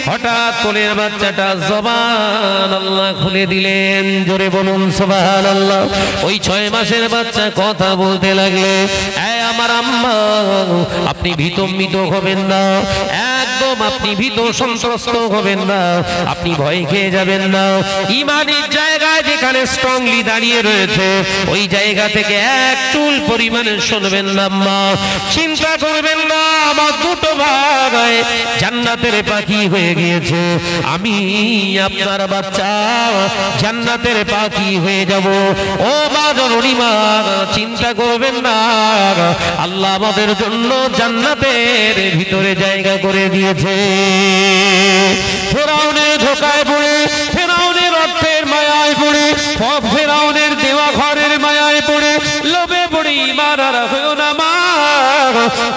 হঠাৎ কোলের বাচ্চাটা জবান আল্লাহ খুলে দিলেন। জোরে বলুন সুবহানাল্লাহ। ওই 6 মাসের বাচ্চা কথা বলতে লাগলে, আমার আম্মা, আপনি ভীত হবেন না, একদম আপনি ভীত সন্ত্রস্ত হবেন না, আপনি ভয় খেয়ে যাবেন না। ইমানের জায়গায় যেখানে স্ট্রংলি দাঁড়িয়ে রয়েছে ওই জায়গা থেকে এক চুল পরিমাণে শুনবেন না আম্মা, চিন্তা করবেন না, আমার দুটো ভাই জান্নাতের পাখি হয়ে গিয়েছে, আমি আপনার বাচ্চা জান্নাতের পাখি হয়ে যাব। ও মা জননী মা, চিন্তা করবেন না, আল্লাহ আমাদের জন্য জান্নাতের ভিতরে জায়গা করে দিয়েছে। ফেরাউনের ধোঁকায় পড়ে, ফেরাউনের অর্থের মায়ায় পড়ে, ফেরাউনের দেওয়া ঘরের মায়ায় পড়ে, লোভে পড়ে ঈমান হারা হয়ো না মা।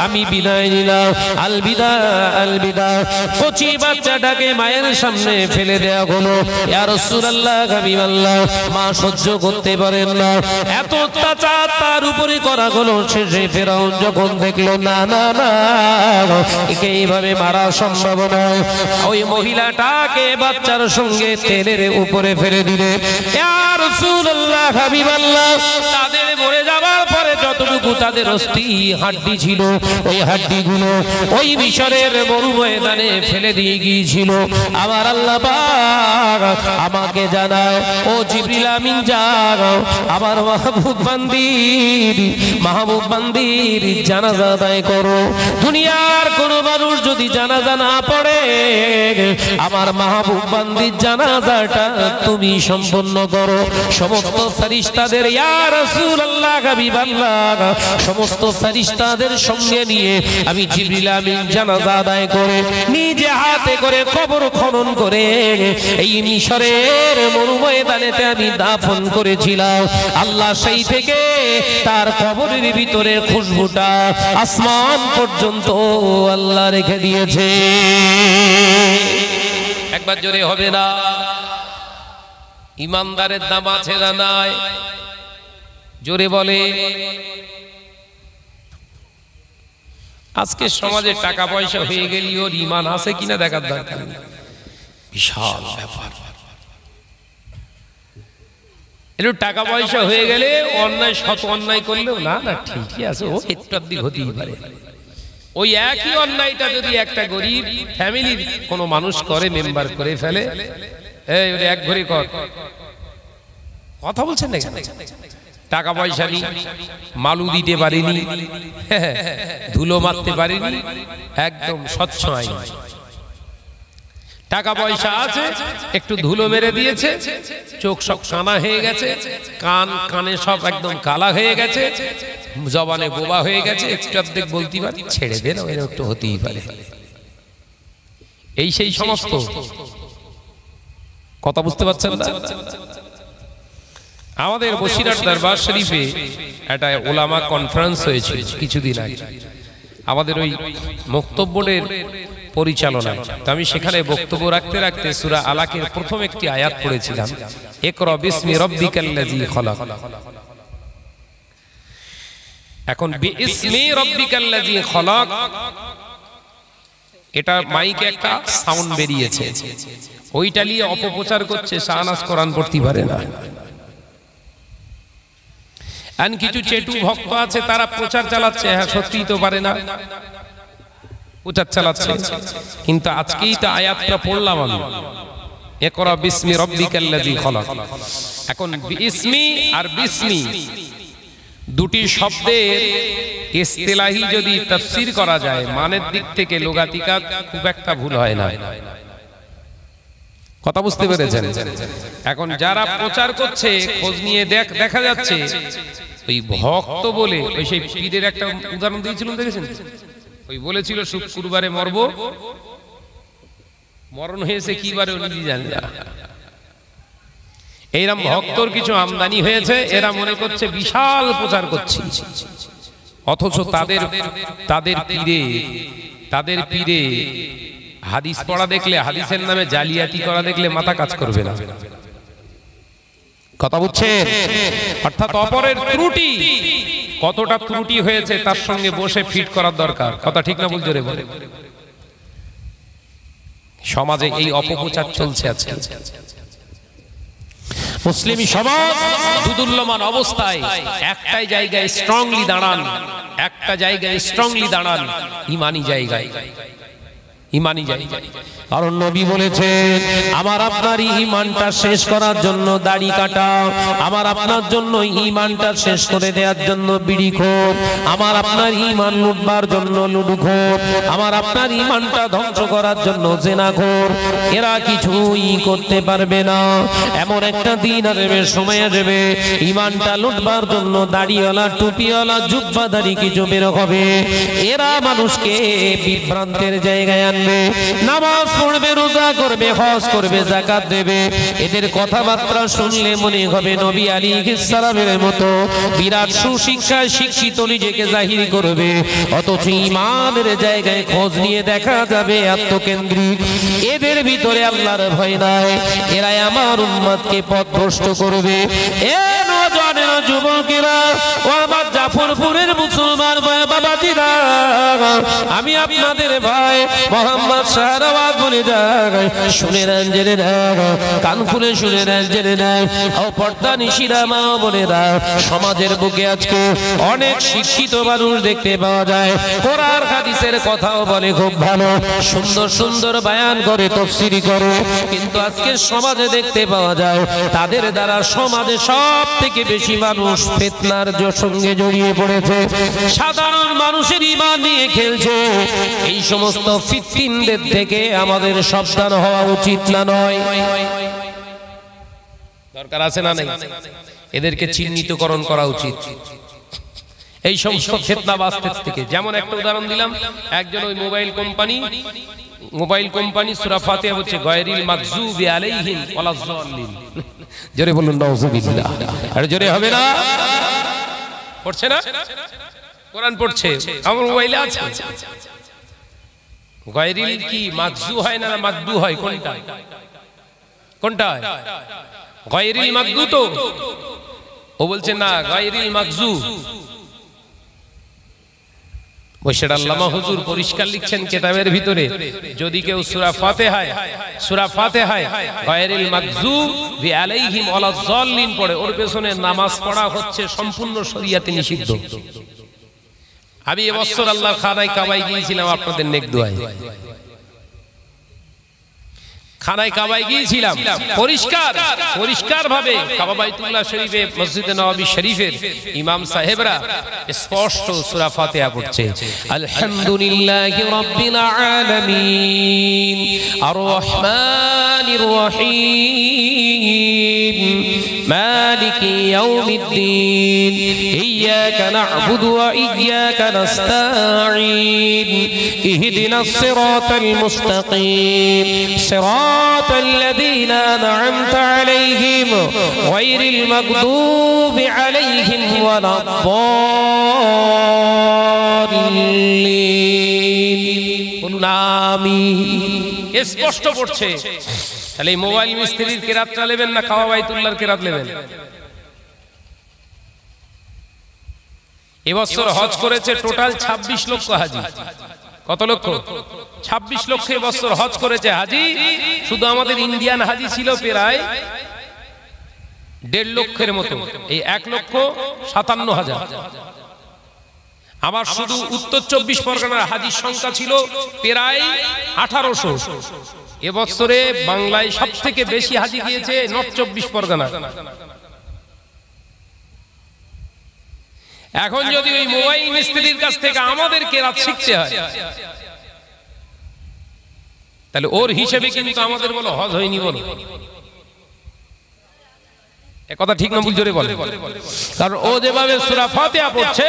আমি বিদায় নিলাম, আলবিদা আলবিদা। কচি বাচ্চাটাকে মায়ের সামনে ফেলে দেয়া হলো। ইয়া রাসূলুল্লাহ, হাবিবাল্লাহ, মা সহ্য করতে পারেন না, এত অত্যাচার তার উপরে করা হলো। শেষে ফেরাউন যখন দেখলো না না না, একে এইভাবে মারা সম্ভব নয়, ওই মহিলাটাকে বাচ্চার সঙ্গে তেলের উপরে ফেলে দিলে। ইয়া রাসূলুল্লাহ, হাবিবাল্লাহ, তাদের মরে যাবার পরে যতটুকু তাদের অস্থি হাড্ডি ছিল ওই হাড্ডিগুলো ওই মিশরের মরুময়দানে ফেলে দিয়ে গিয়েছিল। আমার আল্লাহ পাক আমাকে জানায়, ও জিবরিল আমিন যাও, আমার মাহবুব বান্দির জানাজা আদায় করো। দুনিয়ার কোন মানুষ যদি জানাজা না পড়ে, আমার মাহবুব বান্দির জানাজাটা তুমি সম্পন্ন করো। সমস্ত ফেরেশতাদের, ইয়া রাসূলুল্লাহ, হাবিবাল্লাহ, সমস্ত ফেরেশতাদের সঙ্গে নিয়ে আমি জিবরিল আমিন জানাজা আদায় করে নিজে হাতে করে কবর খনন করে এই মিশরের মরুময়দানেতে আমি দাফন করেছিলাম। আল্লাহ সেই থেকে তার কবরের ভিতরে খুশবুটা আসমান পর্যন্ত আল্লাহ রেখে দিয়েছে। একবার জোরে হবে না? ইমানদারের দাম আছে না নাই? জোরে বলে। আজকে সমাজে টাকা পয়সা হয়ে গেলি ওর ইমান আছে কিনা দেখার দরকার নেই, বিশাল ব্যাপার। একটু টাকা পয়সা হয়ে গেলে অন্যায়, শত অন্যায় করলেও না না ঠিকই আছে, ও একটু অব্দি হতেই পারে। ওই একই অন্যায়টা যদি একটা গরিব ফ্যামিলির কোনো মানুষ করে, মেম্বার করে ফেলে, এই এক ঘড়ি কর, কথা বলছেন না, টাকা পয়সা নি, মালু দিতে পারিনি, ধুলো মারতে পারিনি, একদম স্বচ্ছ আইন। টাকা পয়সা আছে, একটু ধুলো মেরে দিয়েছে, চোখ সব কানা হয়ে গেছে, কানে সব একদম কালা হয়ে গেছে, জবানে বোবা হয়ে গেছে, একটু অর্ধেক বলতে পারে, ছেড়ে দেন, একটু হতেই পারে। এই সেই সমস্ত কথা বুঝতে পারছেন না? আমাদের বসিরহাট দরবার শরীফে একটা ওলামা কনফারেন্স হয়েছিল কিছুদিন আগে। আমাদের ওই বক্তব্যের পরিচালনায়। তো আমি সেখানে বক্তব্য রাখতে রাখতে সূরা আলাকের প্রথম একটি আয়াত পড়েছিলাম, ইকরা বিসমি রাব্বিকাল্লাযী খলাক। এখন বিসমি রাব্বিকাল্লাযী খলাক, এটা মাইকে একটা সাউন্ড বেরিয়েছে, ওইটা নিয়ে অপপ্রচার করছে, শাহনাজ কোরআন পড়তে পারে না। আর কিছু চেটু ভক্ত আছে, তারা প্রচার চালাচ্ছে, হ্যাঁ সত্যিই তো পারে না, প্রচার চালাচ্ছে। কিন্তু আজকেই তো আয়াতটা পড়লাম আমি, ইকরা বিসমি রাব্বিকাল্লাযী খলাক। এখন বিসমি আর বিসমি দুটি শব্দের ইসতিলাহি যদি তাফসীর করা যায়, মানের দিক থেকে লুগাতিকা খুব একটা ভুল হয় না। কথা বুঝতে পেরেছেন? এখন যারা প্রচার করছে, খোঁজ নিয়ে দেখা যাচ্ছে ওই ভক্ত বলে, ওই সেই পীরের একটা উদাহরণ দিয়েছিলাম, দেখেছেন? ওই বলেছিল শুক্রবারে মরব, মরণ হয়েছে কি বারে উনি জানেন না। এইরকম ভক্তর কিছু আমদানি হয়েছে, এরা মনে করছে বিশাল প্রচার করছে, অথচ তাদের পীরে হাদিস পড়া দেখলে, হাদিসের নামে জালিয়াতি করা দেখলে মাথা কাজ করবে না। কথা বুঝছেন? অর্থাৎ অপরের ত্রুটি, কতটা ত্রুটি হয়েছে তার সঙ্গে বসে ফিট করার দরকার। কথা ঠিক না ভুল জোরে বলে? সমাজে এই অপপ্রচার চলছে আজকে। মুসলিম সমাজ দুদুল্যমান অবস্থায়, একটাই জায়গায় স্ট্রংলি দাঁড়ান, একটা জায়গায় স্ট্রংলি দাঁড়ান, ইমানি জায়গায়, ইমানি জায়গায়। কারণ নবী বলেছেন, আমার আপনার ঈমানটা শেষ করার জন্য দাড়ি কাটা, আমার আপনার জন্য ঈমানটা শেষ করে দেওয়ার জন্য বিড়িখোর, আমার আপনার ঈমান লুটবার জন্য লুডুখোর, আমার আপনার ঈমানটা ধ্বংস করার জন্য জেনাখোর, এরা কিছুই করতে পারবে না। এমন একটা দিন আসবে, সময় আসবে, ঈমানটা লুটবার জন্য দাড়িওয়ালা, টুপিওয়ালা, জুব্বাধারী কিছু বের হবে। এরা মানুষকে বিভ্রান্তের জায়গায় আনবে, নামাজ পড়বে, রোজা করবে, হজ করবে, যাকাত দেবে। এদের কথাবার্তা শুনলে মনে হবে নবী আলাইহিস সালামের মতো বিরাট সুশিক্ষায় শিক্ষিত নিজেকে জাহির করবে, অথচ ঈমানের জায়গায় খোঁজ নিয়ে দেখা যাবে আত্মকেন্দ্রিক। এদের ভিতরে আল্লাহর ভয় নাই, এরাই আমার উম্মতকে পথভ্রষ্ট করবে। এ নওজোয়ানেরা, যুবকেরা, ও আমার জাফরপুরের মুসলমান বাবাজিরা, আমি আপনাদের ভাই মোহাম্মদ শাহনওয়াজ বলে যাই, শুনে নেন, জেনে নেন, কান খুলে শুনে নেন, জেনে নেন। ও পর্দা নিশিরা মা বোনেরা, সমাজের বুকে আজকে অনেক শিক্ষিত মানুষ দেখতে পাওয়া যায়, কোরআন হাদিসের কথাও বলে খুব ভালো, সুন্দর সুন্দর বয়ান করে, তাফসীর করে, কিন্তু আজকে সমাজে দেখতে পাওয়া যায় তাদের দ্বারা সমাজে সব থেকে বেশি মানুষ ফিতনার সঙ্গে জড়িয়ে পড়েছে, সাধারণ মানুষের ঈমান নিয়ে খেলছে। এই সমস্ত ফিতনাদের থেকে আমাদের সাবধান হওয়া উচিত না নয়? দরকার আছে না? নেই? এদেরকে চিহ্নিতকরণ করা উচিত এই সমস্ত ফিতনাবাজদের থেকে। যেমন একটা উদাহরণ দিলাম, একজন ওই মোবাইল কোম্পানি সূরা ফাতিহা হচ্ছে গায়রিল মাগযুবি আলাইহিম ওয়ালাজ-যাল্লিন। জোরে বলুন নাউযুবিল্লাহ। আর জোরে হবে না? পড়ছে না? কোরআন পড়ছে, আমার মোবাইলে আছে। গায়রিল কি মাগযু হয় না মাগদু হয়? কোনটা কোনটা? গায়রিল মাগদু তো ও বলছে না, গায়রিল মাগযু। বৈশাখ আল্লামা হুজুর পরিষ্কার লিখছেন কিতাবের ভিতরে, যদি কেউ সূরা ফাতিহায় গায়রিল মাগযুবি আলাইহিম ওয়ালাজ-যাল্লিন পড়ে, ওর পেছনে নামাজ পড়া হচ্ছে সম্পূর্ণ শরীয়তে নিষিদ্ধ। আমি এবছর আল্লাহর খানায় কাবায় গিয়েছিলাম, আপনাদের নেক দোয়ায় খানায় কাবায় গিয়েছিলাম, পরিষ্কার ভাবে কাবা বাইতুল্লাহ শরীফে, মসজিদে নববী শরীফের ইমাম সাহেবরা স্পষ্ট সূরা ফাতিহা পড়ছে। আলহামদুলিল্লাহি রাব্বিল আলামিন আর রহমানির রহিম মালিকি ইয়াউমিদ্দিন ইয়্যাকা না'বুদু ওয়া ইয়্যাকা নাস্তাঈন ইহদিনাস সিরাতাল মুস্তাকিম صراط الذين أنعمت عليهم غير المغضوب عليهم ولا الضالين। ইউনামি, স্পষ্ট পড়ছে। তাহলে এই মোবাইল মিস্ত্রির কেরাতটা নেবেন না কাবা বাইতুল্লাহর কেরাত নেবেন? এবছর হজ করেছে টোটাল 26 লক্ষ হাজি। কত লক্ষ? 26 লক্ষ এবছর হজ করেছে হাজি। শুধু আমাদের ইন্ডিয়ান হাজি ছিল প্রায় 1.5 লক্ষের মতো, এই 1,57,000। আবার শুধু উত্তর 24 পরগনার হাজির সংখ্যা ছিল প্রায় 1800। এবছরে বাংলায় সব থেকে বেশি হাজি গিয়েছে নর্থ 24 পরগনা। এখন যদি ওই মোবাইল মিস্ত্রির কাছ থেকে আমাদের কেরাত শিখতে হয়, তাহলে ওর হিসেবে কিন্তু আমাদের বলো হজ হয়নি। বলো কথা ঠিক না ভুল জোরে বলে? কারণ ও যেভাবে সূরা ফাতিহা পড়ছে,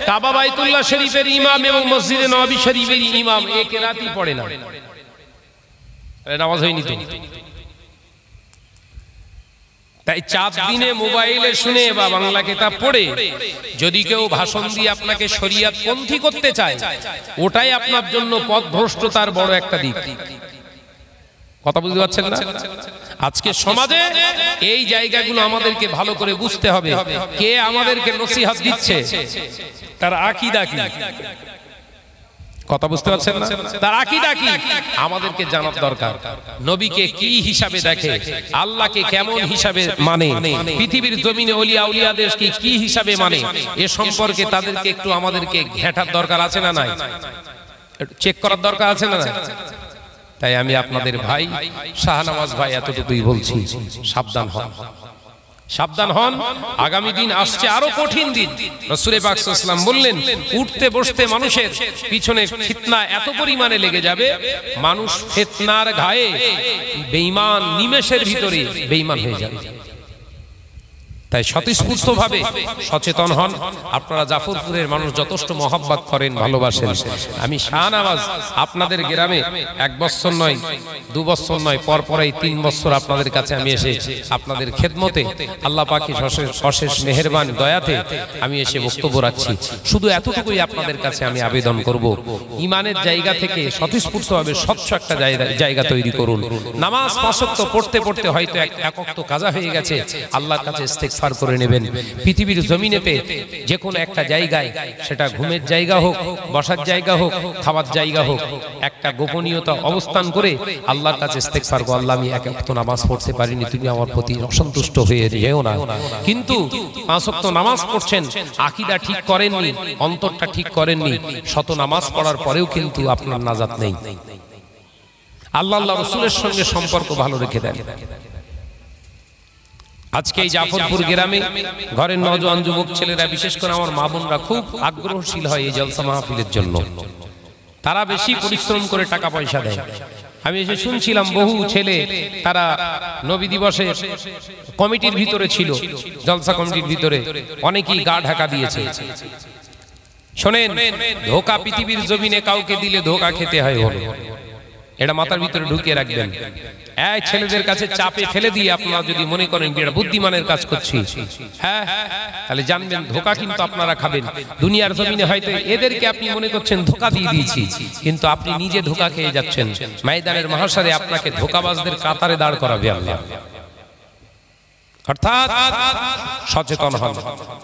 কাবা বাইতুল্লাহ শরীফের ইমাম এবং মসজিদে নববী শরীফের ইমাম এক রাতই পড়ে না, নামাজ হয়নি তো। তাই 4 দিনে মোবাইলে শুনে বা বাংলা কিতাব পড়ে যদি কেউ ভাষণ দিয়ে আপনাকে শরীয়ত পন্থী করতে চায়, ওটাই আপনার জন্য পথভ্রষ্টতার বড় একটা দিক। কথা বুঝতে পারছেন না? আজকে সমাজে এই জায়গাগুলো আমাদেরকে ভালো করে বুঝতে হবে। কে আমাদেরকে নসিহত দিচ্ছে, তার আকীদা কি? কথা বুঝতে পারছেন না? তার আকীদা কি আমাদেরকে জানার দরকার। নবীকে কি হিসাবে দেখে, আল্লাহকে কেমন হিসাবে মানে, পৃথিবীর জমিনে ওলিয়া উলিয়াদের কি হিসাবে মানে, এ সম্পর্কে তাদেরকে একটু আমাদেরকে ঘেঁটার দরকার আছে না নাই? চেক করার দরকার আছে না নাই? তাই আমি আপনাদের ভাই শাহনওয়াজ ভাই এতটুকুই বলছি, সাবধান হন, সাবধান হন। আগামী দিন আসছে আরো কঠিন দিন। রাসূল পাক সাল্লাল্লাহু আলাইহি ওয়াসাল্লাম বললেন, উঠতে বসতে মানুষের পিছনে ফিতনা এত পরিমাণে লেগে যাবে, মানুষ ফিতনার ঘায়ে বেঈমান নিমেষের ভিতরে বেঈমান হয়ে যাবে। তাই স্বতঃস্ফূর্তভাবে সচেতন হন। আপনারা জাফরপুরের মানুষ যথেষ্ট মহব্বত করেন, ভালোবাসেন। আমি শাহনওয়াজ আপনাদের গ্রামে 1 বছর নয়, 2 বছর নয়, পরপরই 3 বছর আপনাদের কাছে আমি এসে আপনাদের খেদমতে আল্লাহ পাকের অশেষ মেহেরবান দয়াতে আমি এসে বক্তব্য রাখছি। শুধু এতটুকুই আপনাদের কাছে আমি আবেদন করব, ইমানের জায়গা থেকে স্বতঃস্ফূর্তভাবে স্বচ্ছ একটা জায়গা তৈরি করুন। নামাজ 5 ওয়াক্ত পড়তে পড়তে হয়তো এক ওয়াক্ত কাজা হয়ে গেছে, আল্লাহর কাছে ইস্তেগফার করে নেবেন। পৃথিবীর জমিনেতে যে কোনো একটা জায়গায়, সেটা ঘুমের জায়গা হোক, বসার জায়গা হোক, খাওয়ার জায়গা হোক, একটা গোপনীয়তা অবস্থান করে আল্লাহর কাছে ইস্তেগফার করো, আল্লাহ আমি 1 ওয়াক্ত নামাজ পড়তে পারিনি, তুমি আমার প্রতি অসন্তুষ্ট হয়ে যেও না। কিন্তু 5 ওয়াক্ত নামাজ পড়ছেন, আকীদা ঠিক করেননি, অন্তরটা ঠিক করেননি, শত নামাজ পড়ার পরেও কিন্তু আপনার নাজাত নেই। আল্লাহ রাসূলের সঙ্গে সম্পর্ক ভালো রেখে দেন। আজকে এই জাফরপুর গ্রামে ঘরের নওজোয়ান যুবক ছেলেরা, বিশেষ করে আমার মা বোনরা খুব আগ্রহশীল হয় এই জলসা মাহফিলের জন্য। তারা বেশি পরিশ্রম করে টাকা পয়সা দেয়। আমি এসে শুনছিলাম বহু ছেলে তারা নবী দিবসে কমিটির ভিতরে ছিল, জলসা কমিটির ভিতরে অনেকেই গা ঢাকা দিয়েছে। শোনেন, ধোঁকা পৃথিবীর জমিনে কাউকে দিলে ধোঁকা খেতে হয়, হলো এটা মাথার ভিতরে ঢুকিয়ে রাখবেন। এই ছেলেদের কাছে চাপে ফেলে দিয়ে আপনারা যদি মনে করেন এটা বুদ্ধিমানের কাজ করছি, হ্যাঁ, তাহলে জানবেন ধোঁকা কিন্তু আপনারা খাবেন। দুনিয়ার জমিনে হয়তো এদেরকে আপনি মনে করছেন ধোঁকা দিয়ে দিয়েছি, কিন্তু আপনি নিজে ধোঁকা খেয়ে যাচ্ছেন। ময়দানের মাহশরে আপনাকে ধোঁকাবাজদের কাতারে দাঁড় করাবে আল্লাহ। অর্থাৎ সচেতন হন।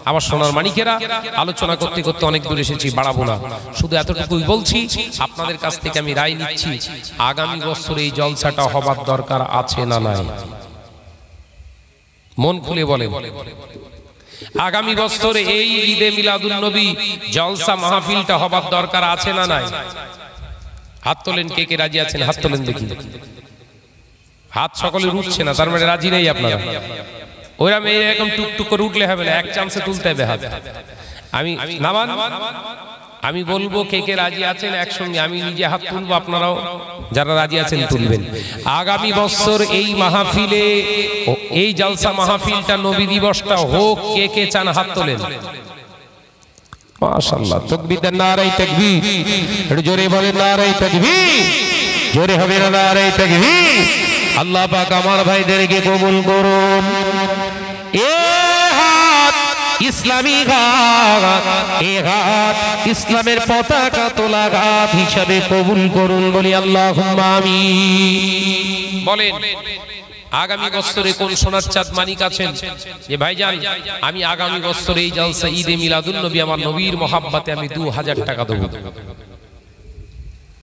আমার সোনার মানিকেরা, আলোচনা করতে করতে অনেক দূর এসেছি, বাড়াবো না, শুধু এতটুকুই বলছি। আপনাদের কাছ থেকে আমি রায় নিচ্ছি, আগামী বছর এই জলসাটা হবার দরকার আছে না নাই? মন খুলে বলে, আগামী বছর এই ঈদে মিলাদুন নবী জলসা মাহফিলটা হবার দরকার আছে না নাই? হাত তোলেন, কে কে রাজি আছেন? হাত তোলেন দেখি। হাত সকলে উঠছে না, তার মানে রাজি নেই আপনারা। ওইরকম এরকম টুকটুক করে উঠলে হবে না, এক চান্সে তুলতে হবে হাত। আমি নামান, আমি বলবো কে কে রাজি আছেন একসঙ্গে, আমি নিজে হাত তুলবো, আপনারাও যারা রাজি আছেন তুলবেন। আগামী বছর এই মাহফিলে, এই জলসা মাহফিলটা নবী দিবসটা হোক, কে কে চান হাত তোলেন। মাশাআল্লাহ, তাকবীর দেন, নারায়ে তাকবীর, একটু জোরে বলেন নারায়ে তাকবীর, জোরে হবে না নারায়ে তাকবীর। আল্লাহ পাক আমার ভাইদেরকে কবুল করুন। এ হাত ইসলামী ঘাট, এ ঘাট ইসলামের পতাকা তোলা ঘাট হিসাবে কবুল করুন, বলি আল্লাহুম্মা আমিন। বলেন আগামী বছরে কোন সোনার চাঁদ মানিক আছেন যে ভাইজান আমি আগামী বছরে এই জলসা ঈদে মিলাদুন নবী আমার নবীর মহাব্বতে আমি 2000 টাকা দেব?